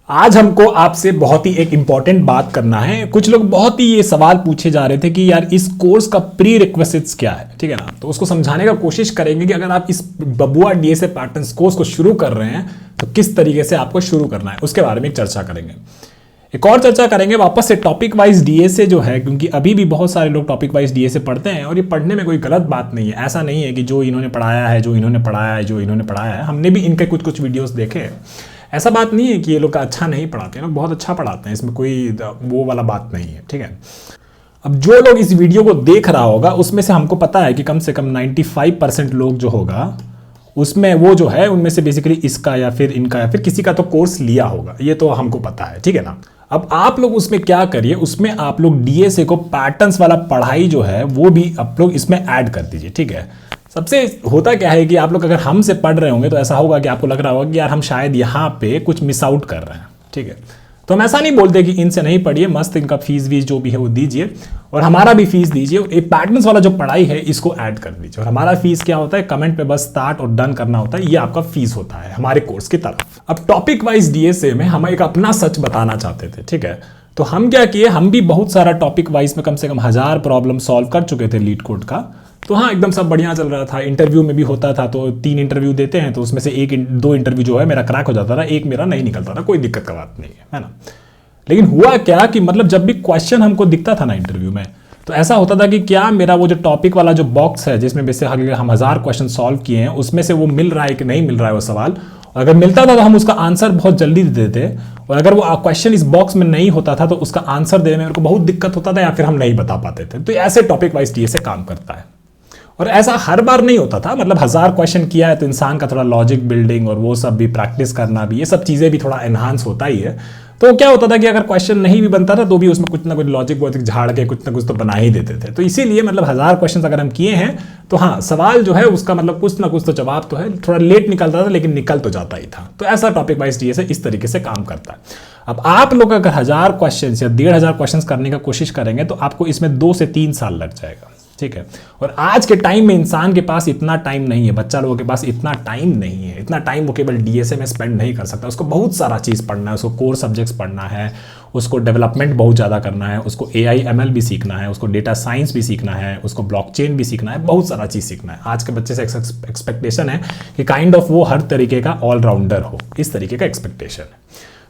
आज हमको आपसे बहुत ही एक इंपॉर्टेंट बात करना है। कुछ लोग बहुत ही ये सवाल पूछे जा रहे थे कि यार इस कोर्स का प्री रिक्वेजिट्स क्या है, ठीक है ना। तो उसको समझाने का कोशिश करेंगे कि अगर आप इस बबुआ डीएसए पैटर्न्स कोर्स को शुरू कर रहे हैं तो किस तरीके से आपको शुरू करना है, उसके बारे में एक चर्चा करेंगे। एक और चर्चा करेंगे वापस से टॉपिक वाइज डीएसए जो है, क्योंकि अभी भी बहुत सारे लोग टॉपिक वाइज डीएसए पढ़ते हैं और ये पढ़ने में कोई गलत बात नहीं है। ऐसा नहीं है कि जो इन्होंने पढ़ाया है हमने भी इनके कुछ कुछ वीडियोस देखे हैं। ऐसा बात नहीं है कि ये लोग अच्छा नहीं पढ़ाते हैं, लोग बहुत अच्छा पढ़ाते हैं, इसमें कोई वो वाला बात नहीं है, ठीक है। अब जो लोग इस वीडियो को देख रहा होगा उसमें से हमको पता है कि कम से कम 95% लोग जो होगा उसमें वो जो है उनमें से बेसिकली इसका या फिर इनका या फिर किसी का तो कोर्स लिया होगा, ये तो हमको पता है, ठीक है ना। अब आप लोग उसमें क्या करिए, उसमें आप लोग डीएसए को पैटर्न्स वाला पढ़ाई जो है वो भी आप लोग इसमें ऐड कर दीजिए, ठीक है। सबसे होता क्या है कि आप लोग अगर हमसे पढ़ रहे होंगे तो ऐसा होगा कि आपको लग रहा होगा कि यार हम शायद यहाँ पे कुछ मिस आउट कर रहे हैं, ठीक है। तो हम ऐसा नहीं बोलते कि इनसे नहीं पढ़िए, मस्त इनका फीस वीस जो भी है वो दीजिए और हमारा भी फीस दीजिए। एक पैटर्न्स वाला जो पढ़ाई है इसको ऐड कर दीजिए। और हमारा फीस क्या होता है, कमेंट पे बस स्टार्ट और डन करना होता है, ये आपका फीस होता है हमारे कोर्स की तरफ। अब टॉपिक वाइज डीएसए में हम एक अपना सच बताना चाहते थे, ठीक है। तो हम क्या किए, हम भी बहुत सारा टॉपिक वाइज में कम से कम 1000 प्रॉब्लम सॉल्व कर चुके थे लीड कोड का। तो हाँ, एकदम सब बढ़िया चल रहा था। इंटरव्यू में भी होता था, तो 3 इंटरव्यू देते हैं तो उसमें से 1-2 इंटरव्यू जो है मेरा क्रैक हो जाता था, एक मेरा नहीं निकलता था, कोई दिक्कत का बात नहीं है ना। लेकिन हुआ क्या कि मतलब जब भी क्वेश्चन हमको दिखता था ना इंटरव्यू में, तो ऐसा होता था कि क्या मेरा वो जो टॉपिक वाला जो बॉक्स है जिसमें बेसिकली हम 1000 क्वेश्चन सॉल्व किए हैं उसमें से वो मिल रहा है कि नहीं मिल रहा है वो सवाल। और अगर मिलता था तो हम उसका आंसर बहुत जल्दी दे देते, और अगर वो क्वेश्चन इस बॉक्स में नहीं होता था तो उसका आंसर देने में मेरे को बहुत दिक्कत होता था या फिर हम नहीं बता पाते थे। तो ऐसे टॉपिक वाइज डीएसए काम करता है। और ऐसा हर बार नहीं होता था, मतलब 1000 क्वेश्चन किया है तो इंसान का थोड़ा लॉजिक बिल्डिंग और वो सब भी प्रैक्टिस करना भी, ये सब चीज़ें भी थोड़ा एनहांस होता ही है। तो क्या होता था कि अगर क्वेश्चन नहीं भी बनता था तो भी उसमें कुछ ना कुछ लॉजिक वॉजिक झाड़ के कुछ ना कुछ तो बना ही देते थे। तो इसीलिए मतलब 1000 क्वेश्चन अगर हम किए हैं तो हाँ, सवाल जो है उसका मतलब कुछ ना कुछ तो जवाब तो है, थोड़ा लेट निकलता था लेकिन निकल तो जाता ही था। तो ऐसा टॉपिक वाइज डीएसए इस तरीके से काम करता है। अब आप लोग अगर 1000 क्वेश्चन या 1500 क्वेश्चन करने का कोशिश करेंगे तो आपको इसमें 2 से 3 साल लग जाएगा, ठीक है। और आज के टाइम में इंसान के पास इतना टाइम नहीं है, बच्चा लोगों के पास इतना टाइम नहीं है, इतना टाइम वो केवल डीएसए में स्पेंड नहीं कर सकता। उसको बहुत सारा चीज़ पढ़ना है, उसको कोर सब्जेक्ट्स पढ़ना है, उसको डेवलपमेंट बहुत ज़्यादा करना है, उसको एआई एमएल भी सीखना है, उसको डेटा साइंस भी सीखना है, उसको ब्लॉकचेन भी सीखना है, बहुत सारा चीज़ सीखना है। आज के बच्चे से एक्सपेक्टेशन है कि काइंड ऑफ वो हर तरीके का ऑलराउंडर हो, इस तरीके का एक्सपेक्टेशन है।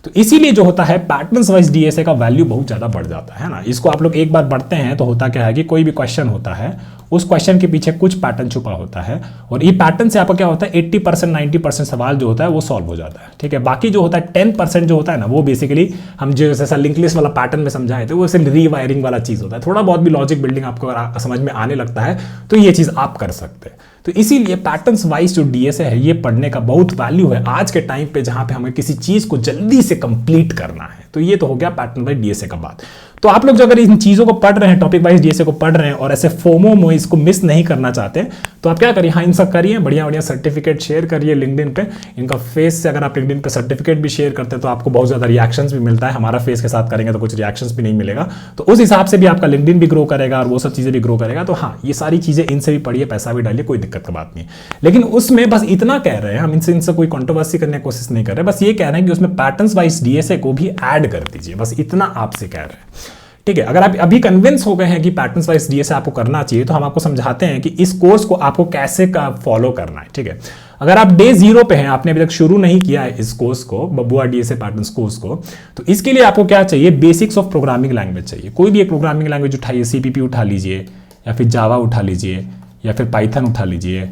तो इसीलिए जो होता है पैटर्न्स वाइज डीएसए का वैल्यू बहुत ज़्यादा बढ़ जाता है ना। इसको आप लोग एक बार बढ़ते हैं तो होता क्या है कि कोई भी क्वेश्चन होता है उस क्वेश्चन के पीछे कुछ पैटर्न छुपा होता है, और ये पैटर्न से आपका क्या होता है 80% 90% सवाल जो होता है वो सॉल्व हो जाता है, ठीक है। बाकी जो होता है 10% जो होता है ना, वो बेसिकली हम जो जैसा लिंक लिस्ट वाला पैटर्न में समझाए थे वो सिर्फ रीवायरिंग वाला चीज़ होता है। थोड़ा बहुत भी लॉजिक बिल्डिंग आपको समझ में आने लगता है तो ये चीज़ आप कर सकते हैं। तो इसीलिए पैटर्न्स वाइज जो डीएसए है ये पढ़ने का बहुत वैल्यू है आज के टाइम पे, जहां पे हमें किसी चीज़ को जल्दी से कंप्लीट करना है। तो ये तो हो गया पैटर्न वाइज डीएसए का बात। तो आप लोग जो अगर इन चीज़ों को पढ़ रहे हैं, टॉपिक वाइज डीएसए को पढ़ रहे हैं और ऐसे फोमो इसको मिस नहीं करना चाहते, तो आप क्या करिए, हाँ इन सब करिए, बढ़िया बढ़िया सर्टिफिकेट शेयर करिए लिंक्डइन पे। इनका फेस से अगर आप लिंक्डइन पे सर्टिफिकेट भी शेयर करते हैं तो आपको बहुत ज़्यादा रिएक्शंस भी मिलता है। हमारा फेस के साथ करेंगे तो कुछ रिएक्शंस भी नहीं मिलेगा, तो उस हिसाब से भी आपका लिंक्डइन भी ग्रो करेगा और वो सब चीज़ें भी ग्रो करेगा। तो हाँ, ये सारी चीज़ें इनसे भी पढ़िए, पैसा भी डालिए, कोई दिक्कत की बात नहीं। लेकिन उसमें बस इतना कह रहे हैं हम, इनसे कोई कंट्रोवर्सी करने की कोशिश नहीं कर रहे, बस ये कह रहे हैं कि उसमें पैटर्न्स वाइज डीएसए को भी ऐड कर दीजिए, बस इतना आपसे कह रहे हैं, ठीक है। अगर आप अभी कन्विंस हो गए हैं कि पैटर्न्स वाइज डीएसए आपको करना चाहिए तो हम आपको समझाते हैं कि इस कोर्स को आपको कैसे का फॉलो करना है, ठीक है। अगर आप डे 0 पे हैं, आपने अभी तक शुरू नहीं किया है इस कोर्स को, बबुआ डीएसए पैटर्न्स कोर्स को, तो इसके लिए आपको क्या चाहिए, बेसिक्स ऑफ प्रोग्रामिंग लैंग्वेज चाहिए। कोई भी एक प्रोग्रामिंग लैंग्वेज उठाइए, सीपीपी उठा लीजिए या फिर जावा उठा लीजिए या फिर पाइथन उठा लीजिए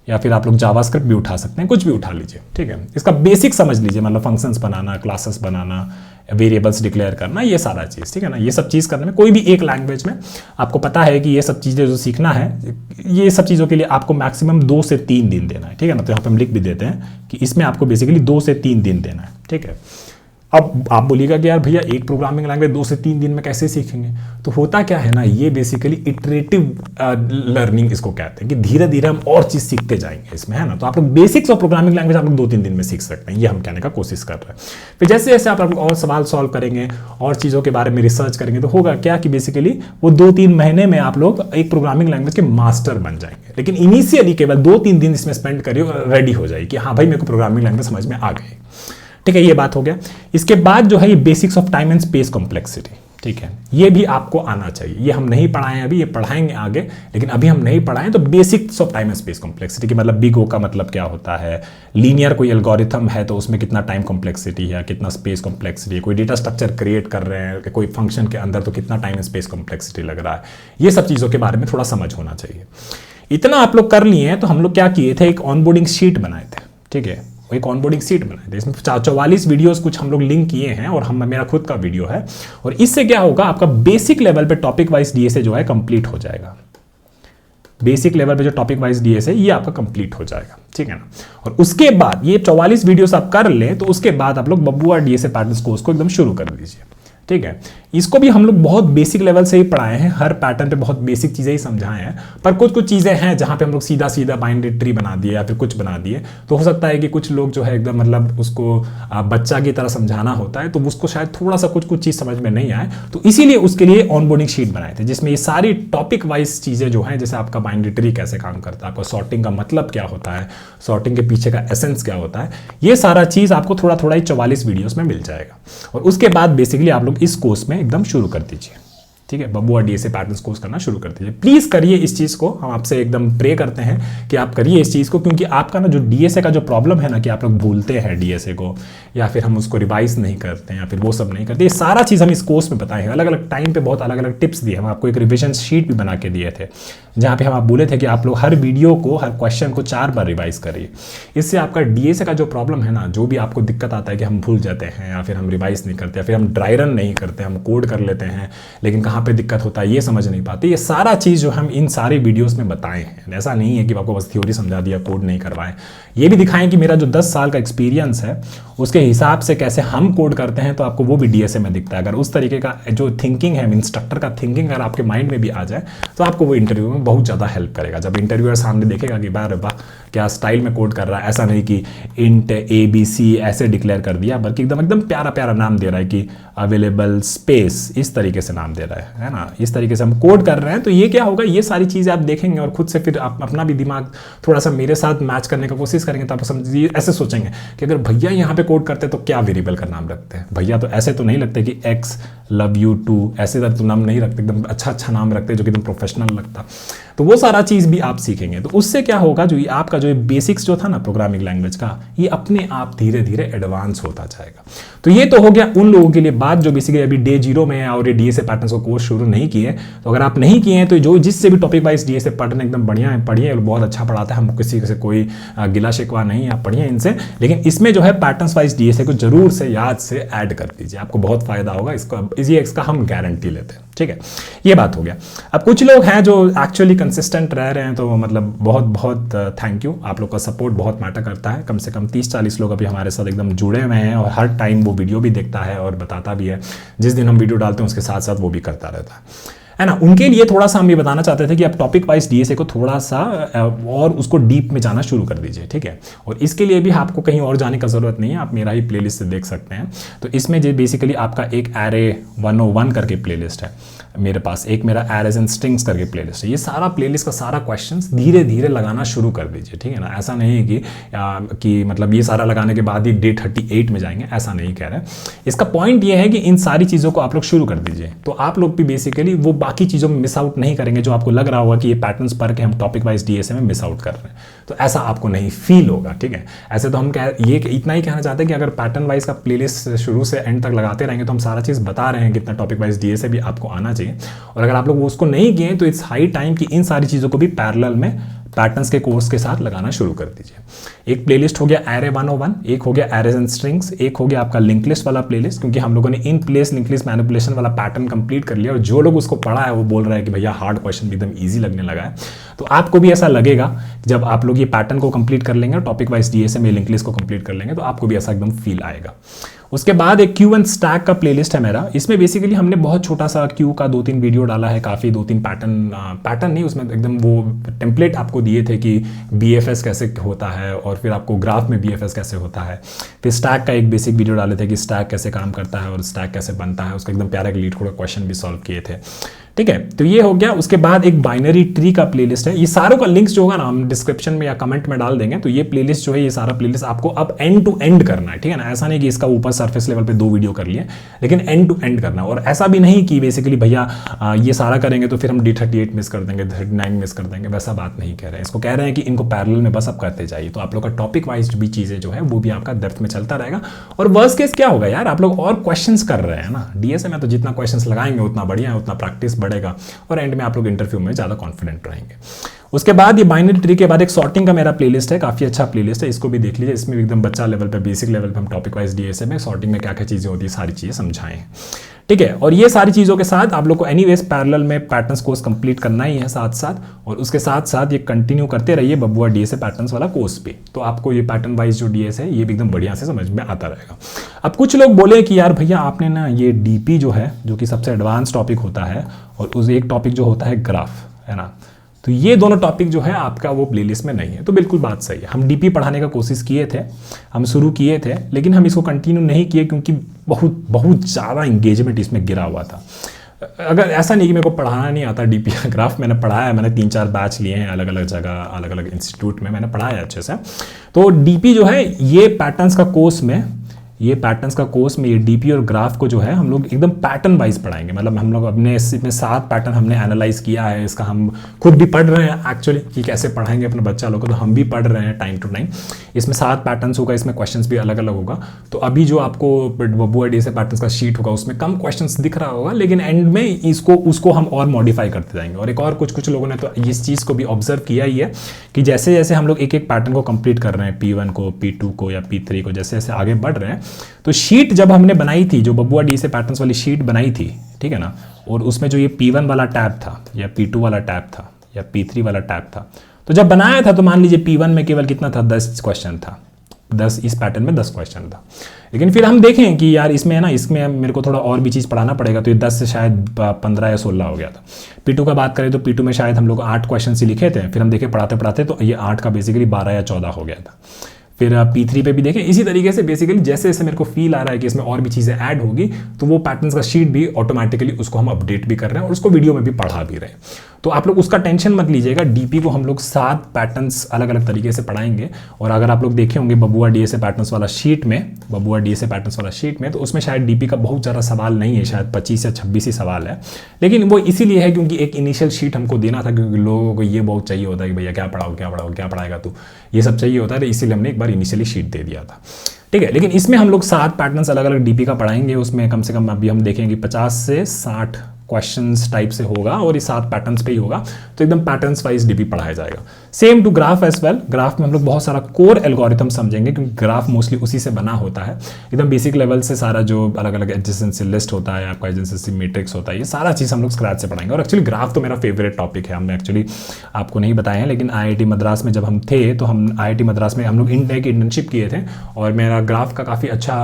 या फिर आप लोग जावास्क्रिप्ट भी उठा सकते हैं, कुछ भी उठा लीजिए, ठीक है। इसका बेसिक समझ लीजिए, मतलब फंक्शंस बनाना, क्लासेस बनाना, वेरिएबल्स डिक्लेयर करना, ये सारा चीज़, ठीक है ना। ये सब चीज़ करने में कोई भी एक लैंग्वेज में आपको पता है कि ये सब चीज़ें जो सीखना है, ये सब चीज़ों के लिए आपको मैक्सिमम 2 से 3 दिन देना है, ठीक है ना। तो यहाँ पे हम लिख भी देते हैं कि इसमें आपको बेसिकली 2 से 3 दिन देना है, ठीक है। अब आप बोलिएगा कि यार भैया एक प्रोग्रामिंग लैंग्वेज 2 से 3 दिन में कैसे सीखेंगे, तो होता क्या है ना, ये बेसिकली इटरेटिव लर्निंग इसको कहते हैं कि धीरे धीरे हम और चीज़ सीखते जाएंगे इसमें, है ना। तो आप लोग बेसिक्स ऑफ प्रोग्रामिंग लैंग्वेज आप लोग 2-3 दिन में सीख सकते हैं, ये हम कहने का कोशिश कर रहे हैं। फिर जैसे जैसे आप लोग और सवाल सॉल्व करेंगे और चीज़ों के बारे में रिसर्च करेंगे तो होगा क्या कि बेसिकली वो 2-3 महीने में आप लोग एक प्रोग्रामिंग लैंग्वेज के मास्टर बन जाएंगे। लेकिन इनिशियली केवल 2-3 दिन इसमें स्पेंड करिए और रेडी हो जाए कि हाँ भाई मेरे को प्रोग्रामिंग लैंग्वेज समझ में आ गई। ठीक है, ये बात हो गया। इसके बाद जो है ये basics of time and space complexity, ठीक है, ये भी आपको आना चाहिए। ये हम नहीं पढ़ाए हैं अभी, ये पढ़ाएंगे आगे, लेकिन अभी हम नहीं पढ़ाएं। तो basics of time and space complexity की मतलब बिग ओ का मतलब क्या होता है, लीनियर कोई एल्गोरिथम है तो उसमें कितना टाइम कॉम्प्लेक्सिटी है, कितना स्पेस कॉम्प्लेक्सिटी है, कोई डेटा स्ट्रक्चर क्रिएट कर रहे हैं कोई फंक्शन के अंदर तो कितना टाइम एंड स्पेस कॉम्प्लेक्सिटी लग रहा है, ये सब चीज़ों के बारे में थोड़ा समझ होना चाहिए। इतना आप लोग कर लिए हैं तो हम लोग क्या किए थे, एक ऑनबोर्डिंग शीट बनाए थे, ठीक है, एक ऑनबोर्डिंग सीट बनाए थे। इसमें 44 वीडियोस कुछ हम लोग लिंक किए हैं और हम मेरा खुद का वीडियो है। और इससे क्या होगा, आपका बेसिक लेवल पे टॉपिक वाइज डीएसए जो है कंप्लीट हो जाएगा। बेसिक लेवल पे जो टॉपिक वाइज डीएसए ये आपका कंप्लीट हो जाएगा, ठीक है ना। और उसके बाद ये 44 वीडियोस आप कर लें तो उसके बाद आप लोग बबुआ डीएसए पैटर्न्स कोर्स को एकदम शुरू कर दीजिए, ठीक है। इसको भी हम लोग बहुत बेसिक लेवल से ही पढ़ाए हैं, हर पैटर्न पे बहुत बेसिक चीज़ें ही समझाए हैं, पर कुछ कुछ चीज़ें हैं जहाँ पे हम लोग सीधा सीधा बाइनरी ट्री बना दिए या फिर कुछ बना दिए। तो हो सकता है कि कुछ लोग जो है एकदम मतलब उसको बच्चा की तरह समझाना होता है तो उसको शायद थोड़ा सा कुछ कुछ चीज़ समझ में नहीं आए, तो इसीलिए उसके लिए ऑनबोर्डिंग शीट बनाए थे जिसमें ये सारी टॉपिक वाइज चीज़ें जो हैं, जैसे आपका बाइनरी ट्री कैसे काम करता है, आपका सॉर्टिंग का मतलब क्या होता है, सॉर्टिंग के पीछे का एसेंस क्या होता है, ये सारा चीज़ आपको थोड़ा थोड़ा ही 44 वीडियोस में मिल जाएगा। और उसके बाद बेसिकली आप लोग इस कोर्स में एकदम शुरू कर दीजिए, ठीक है, बबुआ डीएसए पैटर्न्स कोर्स करना शुरू कर दीजिए। प्लीज करिए इस चीज को, हम आपसे एकदम प्रे करते हैं कि आप करिए इस चीज को, क्योंकि आपका ना जो डीएसए का जो प्रॉब्लम है ना कि आप लोग भूलते हैं डीएसए को या फिर हम उसको रिवाइज नहीं करते हैं या फिर वो सब नहीं करते, ये सारा चीज हम इस कोर्स में बताए हैं। अलग अलग टाइम पे बहुत अलग अलग टिप्स दिए, हम आपको एक रिविजन शीट भी बना के दिए थे जहाँ पे हम आप बोले थे कि आप लोग हर वीडियो को, हर क्वेश्चन को 4 बार रिवाइज करिए। इससे आपका डीएसए का जो प्रॉब्लम है ना, जो भी आपको दिक्कत आता है कि हम भूल जाते हैं या फिर हम रिवाइज नहीं करते या फिर हम ड्राई रन नहीं करते, हम कोड कर लेते हैं लेकिन कहाँ पे दिक्कत होता है ये समझ नहीं पाते, ये सारा चीज़ जो हम इन सारे वीडियोस में बताए हैं। ऐसा नहीं है कि आपको बस थ्योरी समझा दिया, कोड नहीं करवाएं, ये भी दिखाएं कि मेरा जो 10 साल का एक्सपीरियंस है उसके हिसाब से कैसे हम कोड करते हैं, तो आपको वो भी डीएसए में दिखता है। अगर उस तरीके का जो थिंकिंग है, इंस्ट्रक्टर का थिंकिंग अगर आपके माइंड में भी आ जाए तो आपको वो इंटरव्यू में बहुत ज़्यादा हेल्प करेगा। जब इंटरव्यूअर सामने देखेगा कि बार वाह क्या स्टाइल में कोड कर रहा है, ऐसा नहीं कि इंट ABC ऐसे डिक्लेयर कर दिया, बल्कि एकदम एकदम प्यारा प्यारा नाम दे रहा है कि अवेलेबल स्पेस, इस तरीके से नाम दे रहा है ना, इस तरीके से हम कोड कर रहे हैं। तो ये क्या होगा, ये सारी चीज़ें आप देखेंगे और खुद से फिर आप अपना भी दिमाग थोड़ा सा मेरे साथ मैच करने की कोशिश करेंगे, तो आप समझिए ऐसे सोचेंगे कि अगर भैया यहाँ पे कोड करते तो क्या वेरिएबल का नाम रखते हैं, भैया तो ऐसे तो नहीं लगते कि एक्स लव यू टू, ऐसे तो नाम नहीं रखते, एकदम अच्छा अच्छा नाम रखते जो कि एकदम प्रोफेशनल लगता। तो वो सारा चीज़ भी आप सीखेंगे, तो उससे क्या होगा, जो आपका जो बेसिक्स जो था ना प्रोग्रामिंग लैंग्वेज का, ये अपने आप धीरे धीरे एडवांस होता जाएगा। तो ये तो हो गया उन लोगों के लिए बात जो बेसिकली अभी डे 0 में है और ये डीएसए पैटर्न्स को कोर्स शुरू नहीं किए। तो अगर आप नहीं किए हैं तो जो जिससे भी टॉपिक वाइज डीएसए पैटर्न एकदम बढ़िया है, पढ़िए, बहुत अच्छा पढ़ाता है, हम किसी से कोई गिला शिकवा नहीं, आप पढ़िए इनसे। लेकिन इसमें जो है पैटर्न्स वाइज डीएसए को जरूर से याद से ऐड कर दीजिए, आपको बहुत फायदा होगा इसका हम गारंटी लेते हैं, ठीक है। ये बात हो गया। अब कुछ लोग हैं जो एक्चुअली कंसिस्टेंट रह रहे हैं, तो मतलब बहुत बहुत थैंक यू, आप लोग का सपोर्ट बहुत मैटर करता है। कम से कम 30-40 लोग अभी हमारे साथ एकदम जुड़े हुए हैं और हर टाइम वो वीडियो भी देखता है और बताता भी है, जिस दिन हम वीडियो डालते हैं उसके साथ साथ वो भी करता रहता है ना। उनके लिए थोड़ा सा हम ये बताना चाहते थे कि आप टॉपिक वाइज डीएसए को थोड़ा सा और उसको डीप में जाना शुरू कर दीजिए, ठीक है। और इसके लिए भी आपको कहीं और जाने का ज़रूरत नहीं है, आप मेरा ही प्लेलिस्ट से देख सकते हैं। तो इसमें जो बेसिकली आपका एक एरे 101 करके प्लेलिस्ट है मेरे पास, एक मेरा एरेज एंड स्ट्रिंग्स करके प्लेलिस्ट है। ये सारा प्लेलिस्ट का सारा क्वेश्चंस धीरे धीरे लगाना शुरू कर दीजिए, ठीक है ना। ऐसा नहीं है कि मतलब ये सारा लगाने के बाद ही डे 38 में जाएंगे, ऐसा नहीं कह रहे। इसका पॉइंट ये है कि इन सारी चीज़ों को आप लोग शुरू कर दीजिए, तो आप लोग भी बेसिकली वो बाकी चीज़ों में मिस आउट नहीं करेंगे जो आपको लग रहा होगा कि ये पैटर्न्स पढ़ के हम टॉपिक वाइज डीएसए में मिस आउट कर रहे हैं, तो ऐसा आपको नहीं फील होगा, ठीक है। ऐसे तो हम ये इतना ही कहना चाहते हैं कि अगर पैटर्न वाइज का प्लेलिस्ट शुरू से एंड तक लगाते रहेंगे तो हम सारा चीज़ बता रहे हैं, कितना टॉपिक वाइज डीएसए भी आपको आना चाहिए। और अगर आप लोग उसको नहीं किए तो इट्स हाई टाइम कि इन सारी चीज़ों को भी पैरेलल में पैटर्न्स के कोर्स के साथ लगाना शुरू कर दीजिए। एक प्लेलिस्ट हो गया एरे 101, एक हो गया एरेज एंड स्ट्रिंग्स, एक हो गया आपका लिंक लिस्ट वाला प्लेलिस्ट, क्योंकि हम लोगों ने in place link list manipulation वाला पैटर्न कंप्लीट कर लिया और जो लोग उसको पढ़ा है वो बोल रहा है कि भैया हार्ड क्वेश्चन भी एकदम ईजी लगने लगा है। तो आपको भी ऐसा लगेगा जब आप लोग ये पैटर्न को कंप्लीट कर लेंगे, टॉपिक वाइज डीएसए में लिंक लिस्ट को कंप्लीट कर लेंगे, तो आपको भी ऐसा एकदम फील आएगा। उसके बाद एक क्यू एंड स्टैक का प्लेलिस्ट है मेरा, इसमें बेसिकली हमने बहुत छोटा सा क्यू का 2-3 वीडियो डाला है, काफ़ी 2-3 पैटर्न नहीं, उसमें एकदम वो टेम्पलेट आपको दिए थे कि बीएफएस कैसे होता है और फिर आपको ग्राफ में बीएफएस कैसे होता है। फिर स्टैक का एक बेसिक वीडियो डाले थे कि स्टैक कैसे काम करता है और स्टैक कैसे बनता है, उसका एकदम प्यारा लीड थोड़ा क्वेश्चन भी सॉल्व किए थे, ठीक है। तो ये हो गया। उसके बाद एक बाइनरी ट्री का प्लेलिस्ट है। ये सारों का लिंक्स जो होगा ना हम डिस्क्रिप्शन में या कमेंट में डाल देंगे। तो ये प्लेलिस्ट जो है, ये सारा प्लेलिस्ट आपको अब एंड टू एंड करना है, ठीक है ना। ऐसा नहीं कि इसका ऊपर सरफेस लेवल पे 2 वीडियो कर लिए, लेकिन एंड टू एंड करना है। और ऐसा भी नहीं कि बेसिकली भैया ये सारा करेंगे तो फिर हम D38 मिस कर देंगे, 39 मिस कर देंगे, वैसा बात नहीं कह रहे हैं। इसको कह रहे हैं कि इनको पैरेलल में बस आप करते जाइए, तो आप लोग का टॉपिक वाइज भी चीज़ें जो है वो भी आपका डेप्थ में चलता रहेगा। और वर्स्ट केस क्या होगा यार, आप लोग और क्वेश्चंस कर रहे हैं ना। डीएसए में तो जितना क्वेश्चंस लगाएंगे उतना बढ़िया है, उतना प्रैक्टिस बढ़ेगा और एंड में आप लोग इंटरव्यू में ज़्यादा कॉन्फिडेंट रहेंगे। उसके बाद ये बाइनरी ट्री के बाद एक सॉर्टिंग का मेरा प्लेलिस्ट है, काफ़ी अच्छा प्लेलिस्ट है, इसको भी देख लीजिए। इसमें एकदम बच्चा लेवल पे, बेसिक लेवल पे हम टॉपिक वाइज डीएसए में सॉर्टिंग में क्या क्या चीज़ें होती है सारी चीज़ें समझाएं, ठीक है। और ये सारी चीज़ों के साथ आप लोग को एनीवेज पैरेलल में पैटर्न्स कोर्स कंप्लीट करना ही है साथ साथ, और उसके साथ साथ ये कंटिन्यू करते रहिए बबुआ डीएसए पैटर्न्स वाला कोर्स भी। तो आपको ये पैटर्न वाइज जो डीएसए है ये भी एकदम बढ़िया से समझ में आता रहेगा। अब कुछ लोग बोले कि यार भैया आपने ना ये डीपी जो है, जो कि सबसे एडवांस टॉपिक होता है, और उस एक टॉपिक जो होता है ग्राफ, है ना, तो ये दोनों टॉपिक जो है आपका वो प्लेलिस्ट में नहीं है। तो बिल्कुल बात सही है। हम डीपी पढ़ाने का कोशिश किए थे, हम शुरू किए थे, लेकिन हम इसको कंटिन्यू नहीं किए क्योंकि बहुत बहुत ज़्यादा इंगेजमेंट इसमें गिरा हुआ था। अगर ऐसा नहीं कि मेरे को पढ़ाना नहीं आता डीपी का ग्राफ, मैंने पढ़ाया है, मैंने 3-4 बैच लिए हैं अलग अलग जगह, अलग अलग इंस्टीट्यूट में मैंने पढ़ाया है अच्छे से। तो डीपी जो है ये पैटर्न्स का कोर्स में, ये डीपी और ग्राफ को जो है हम लोग एकदम पैटर्न वाइज पढ़ाएंगे। मतलब हम लोग अपने इसमें 7 पैटर्न हमने एनालाइज किया है, इसका हम खुद भी पढ़ रहे हैं एक्चुअली कि कैसे पढ़ाएंगे अपने बच्चा लोग को, तो हम भी पढ़ रहे हैं टाइम टू टाइम। इसमें 7 पैटर्न्स होगा, इसमें क्वेश्चंस भी अलग अलग होगा। तो अभी जो आपको बबुआ डीएसए पैटर्न्स का शीट होगा उसमें कम क्वेश्चंस दिख रहा होगा, लेकिन एंड में उसको हम और मॉडिफाई करते जाएंगे। और एक और कुछ लोगों ने तो इस चीज़ को भी ऑब्जर्व किया ही है कि जैसे जैसे हम लोग एक एक पैटर्न को कंप्लीट कर रहे हैं, P1 को, P2 को या P3 को, जैसे जैसे आगे बढ़ रहे हैं, तो शीट जब हमने बनाई थी, जो बबुआ डीएसए पैटर्न्स वाली शीट बनाई थी, ठीक है ना, और उसमें जो ये P1 वाला टैब था या P2 वाला टैब था या P3 वाला टैब था, तो जब बनाया था तो मान लीजिए P1 में केवल कितना था, 10 क्वेश्चन था, 10, इस पैटर्न में 10 क्वेश्चन था। लेकिन फिर हम देखें कि यार इसमें है ना, इसमें मेरे को थोड़ा और भी चीज़ पढ़ाना पड़ेगा, तो ये 10 से शायद 15 या 16 हो गया था। P2 का बात करें तो P2 में शायद हम लोग 8 क्वेश्चन ही लिखे थे, फिर हम देखे पढ़ाते पढ़ाते तो ये 8 का बेसिकली 12 या 14 हो गया था। फिर P3 पे भी देखें इसी तरीके से, बेसिकली जैसे जैसे मेरे को फील आ रहा है कि इसमें और भी चीज़ें ऐड होगी, तो वो पैटर्न्स का शीट भी ऑटोमेटिकली उसको हम अपडेट भी कर रहे हैं और उसको वीडियो में भी पढ़ा भी रहे हैं। तो आप लोग उसका टेंशन मत लीजिएगा। डीपी को हम लोग 7 पैटर्न्स अलग अलग तरीके से पढ़ाएंगे। और अगर आप लोग देखे होंगे बबुआ डीएसए पैटर्न्स वाला शीट में, तो उसमें शायद डीपी का बहुत ज़्यादा सवाल नहीं है, शायद 25 या 26 ही सवाल है। लेकिन वो इसीलिए है क्योंकि एक इनिशियल शीट हमको देना था, क्योंकि लोगों को ये बहुत चाहिए होता है कि भैया क्या पढ़ाएगा तू, ये सब चाहिए होता है, तो इसीलिए हमने एक बार इनिशियली शीट दे दिया था, ठीक है। लेकिन इसमें हम लोग 7 पैटर्न्स अलग अलग डीपी का पढ़ाएंगे। उसमें कम से कम अभी हम देखेंगे 50 से 60 क्वेश्चंस टाइप से होगा और ये 7 पैटर्न्स पे ही होगा, तो एकदम पैटर्न्स वाइज डीपी पढ़ाया जाएगा। Same to graph as well. Graph में हम लोग बहुत सारा कोर एल्गोरिथम समझेंगे, क्योंकि ग्राफ मोस्टली उसी से बना होता है, एकदम बेसिक लेवल से सारा जो अलग अलग एडजेसेंसी लिस्ट होता है, आपका एडजेसेंसी मैट्रिक्स होता है, ये सारा चीज़ हम लोग स्क्रैच से पढ़ाएंगे। और एक्चुअली ग्राफ तो मेरा फेवरेट टॉपिक है, हमने एक्चुअली आपको नहीं बताया है, लेकिन IIT मद्रास में जब हम थे तो हम IIT मद्रास में हम लोग इंटर्नशिप किए थे और मेरा ग्राफ का काफ़ी अच्छा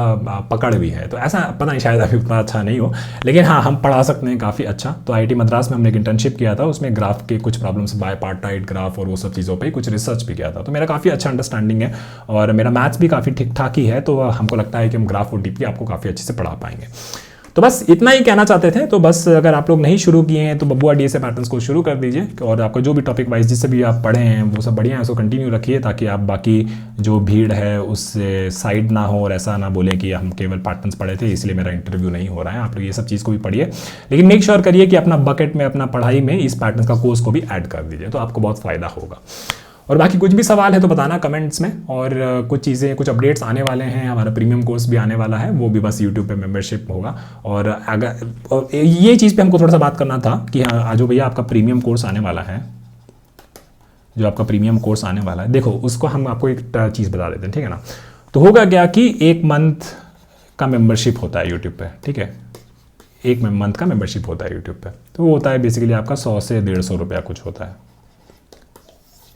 पकड़ भी है। तो ऐसा पता नहीं शायद अभी उतना अच्छा नहीं हो, लेकिन हाँ हम पढ़ा सकते हैं काफ़ी अच्छा। तो IIT मद्रास में हमने एक इंटर्नशिप किया था, उसमें ग्राफ के कुछ प्रॉब्लम्स, बायपार्टाइट ग्राफ और वो सब चीज़ों पे कुछ रिसर्च भी किया था। तो मेरा काफ़ी अच्छा अंडरस्टैंडिंग है और मेरा मैथ्स भी काफ़ी ठीक ठाक ही है, तो हमको लगता है कि हम ग्राफ और डीपी आपको काफ़ी अच्छे से पढ़ा पाएंगे। तो बस इतना ही कहना चाहते थे। तो बस अगर आप लोग नहीं शुरू किए हैं तो बबुआ डीएसए पैटर्न्स को शुरू कर दीजिए, और आपका जो भी टॉपिक वाइज जिससे भी आप पढ़े हैं वो सब बढ़िया है, उसको कंटिन्यू रखिए, ताकि आप बाकी जो भीड़ है उससे साइड ना हो और ऐसा ना बोले कि हम केवल पैटर्न्स पढ़े थे इसलिए मेरा इंटरव्यू नहीं हो रहा है। आप लोग ये सब चीज़ को भी पढ़िए, लेकिन मेक श्योर करिए कि अपना बकेट में, अपना पढ़ाई में इस पैटर्न्स का कोर्स को भी ऐड कर दीजिए, तो आपको बहुत फ़ायदा होगा। और बाकी कुछ भी सवाल है तो बताना कमेंट्स में, और कुछ चीज़ें, कुछ अपडेट्स आने वाले हैं। हमारा प्रीमियम कोर्स भी आने वाला है, वो भी बस यूट्यूब पे मेंबरशिप होगा। और अगर और ये चीज़ पे हमको थोड़ा सा बात करना था कि हाँ आजो भैया आपका प्रीमियम कोर्स आने वाला है, जो आपका प्रीमियम कोर्स आने वाला है, देखो उसको हम आपको एक चीज़ बता देते हैं, ठीक है ना। तो होगा क्या कि 1 मंथ का मेम्बरशिप होता है यूट्यूब पर, ठीक है, 1 मंथ का मेम्बरशिप होता है यूट्यूब पर। तो वो होता है बेसिकली आपका 100 से 150 रुपया कुछ होता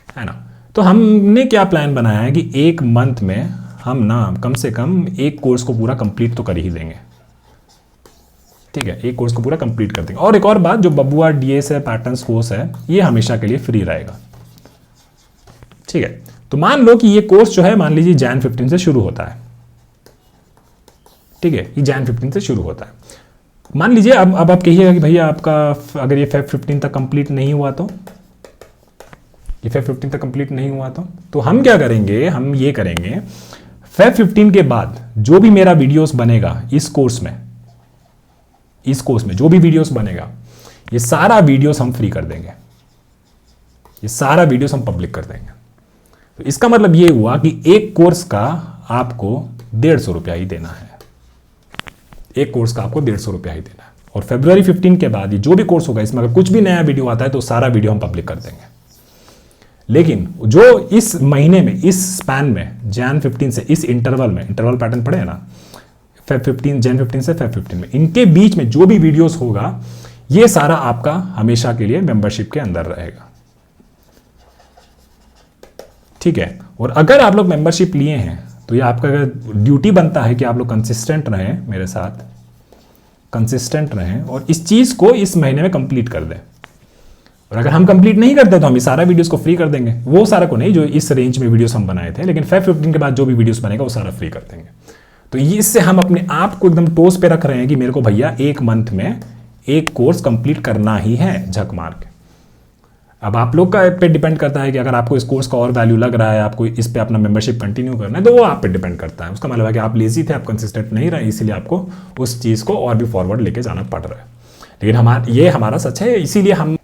है ना। तो हमने क्या प्लान बनाया है कि 1 मंथ में हम ना कम से कम एक कोर्स को पूरा कंप्लीट तो कर ही देंगे, ठीक है, एक कोर्स को पूरा कंप्लीट कर देंगे। और एक और बात, जो बबुआ डीएसए पैटर्न्स कोर्स है ये हमेशा के लिए फ्री रहेगा, ठीक है। तो मान लो कि ये कोर्स जो है मान लीजिए Jan 15 से शुरू होता है, ठीक है, ये Jan 15 से शुरू होता है। मान लीजिए अब आप कहिएगा कि भैया आपका अगर ये Feb 15 तक कंप्लीट नहीं हुआ तो, ये Feb 15 तक कंप्लीट नहीं हुआ तो हम क्या करेंगे, हम ये करेंगे Feb 15 के बाद जो भी मेरा वीडियोस बनेगा इस कोर्स में जो भी वीडियोस बनेगा, ये सारा वीडियोस हम फ्री कर देंगे, ये सारा वीडियोस हम पब्लिक कर देंगे। तो इसका मतलब ये हुआ कि एक कोर्स का आपको 150 रुपया ही देना है, एक कोर्स का आपको 150 रुपया ही देना है। और February 15 के बाद ये जो भी कोर्स होगा इसमें अगर कुछ भी नया वीडियो आता है तो सारा वीडियो हम पब्लिक कर देंगे। लेकिन जो इस महीने में, इस स्पैन में, Jan 15 से इस इंटरवल में, इंटरवल पैटर्न पढ़े ना, Jan 15 से Feb 15 में, इनके बीच में जो भी वीडियोस होगा ये सारा आपका हमेशा के लिए मेंबरशिप के अंदर रहेगा, ठीक है। और अगर आप लोग मेंबरशिप लिए हैं तो ये आपका ड्यूटी बनता है कि आप लोग कंसिस्टेंट रहें, मेरे साथ कंसिस्टेंट रहें और इस चीज को इस महीने में कंप्लीट कर दें। और अगर हम कंप्लीट नहीं करते तो हम ये सारा वीडियोस को फ्री कर देंगे, वो सारा को नहीं जो इस रेंज में वीडियोस हम बनाए थे, लेकिन Feb 15 के बाद जो भी वीडियोस बनेगा वो सारा फ्री कर देंगे। तो ये इससे हम अपने आप को एकदम टोस पे रख रहे हैं कि मेरे को भैया एक मंथ में एक कोर्स कंप्लीट करना ही है, झक मार के। अब आप लोग का पे डिपेंड करता है कि अगर आपको इस कोर्स का और वैल्यू लग रहा है, आपको इस पे अपना मेंबरशिप कंटिन्यू करना है, तो वो आप पे डिपेंड करता है। उसका मतलब है कि आप लेजी थे, आप कंसिस्टेंट नहीं रहे, इसीलिए आपको उस चीज़ को और भी फॉरवर्ड लेके जाना पड़ रहा है। लेकिन ये हमारा सच है,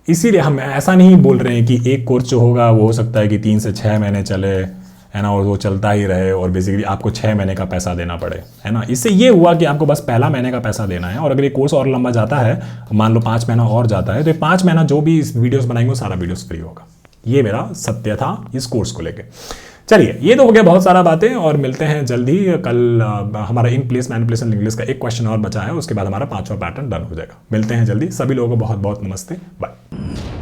इसीलिए हम ऐसा नहीं बोल रहे हैं कि एक कोर्स जो होगा वो हो सकता है कि 3 से 6 महीने चले, है ना, और वो चलता ही रहे और बेसिकली आपको 6 महीने का पैसा देना पड़े, है ना। इससे ये हुआ कि आपको बस पहला महीने का पैसा देना है, और अगर ये कोर्स और लंबा जाता है, मान लो 5 महीना और जाता है, तो ये 5 महीना जो भी वीडियोस बनाएंगे वो सारा वीडियोस फ्री होगा। ये मेरा सत्य था इस कोर्स को लेके। चलिए, ये तो हो गया बहुत सारा बातें, और मिलते हैं जल्दी। कल हमारा इन प्लेस मैनिपुलेशन इंग्लिश का एक क्वेश्चन और बचा है, उसके बाद हमारा 5वां पैटर्न डन हो जाएगा। मिलते हैं जल्दी। सभी लोगों को बहुत बहुत नमस्ते, बाय।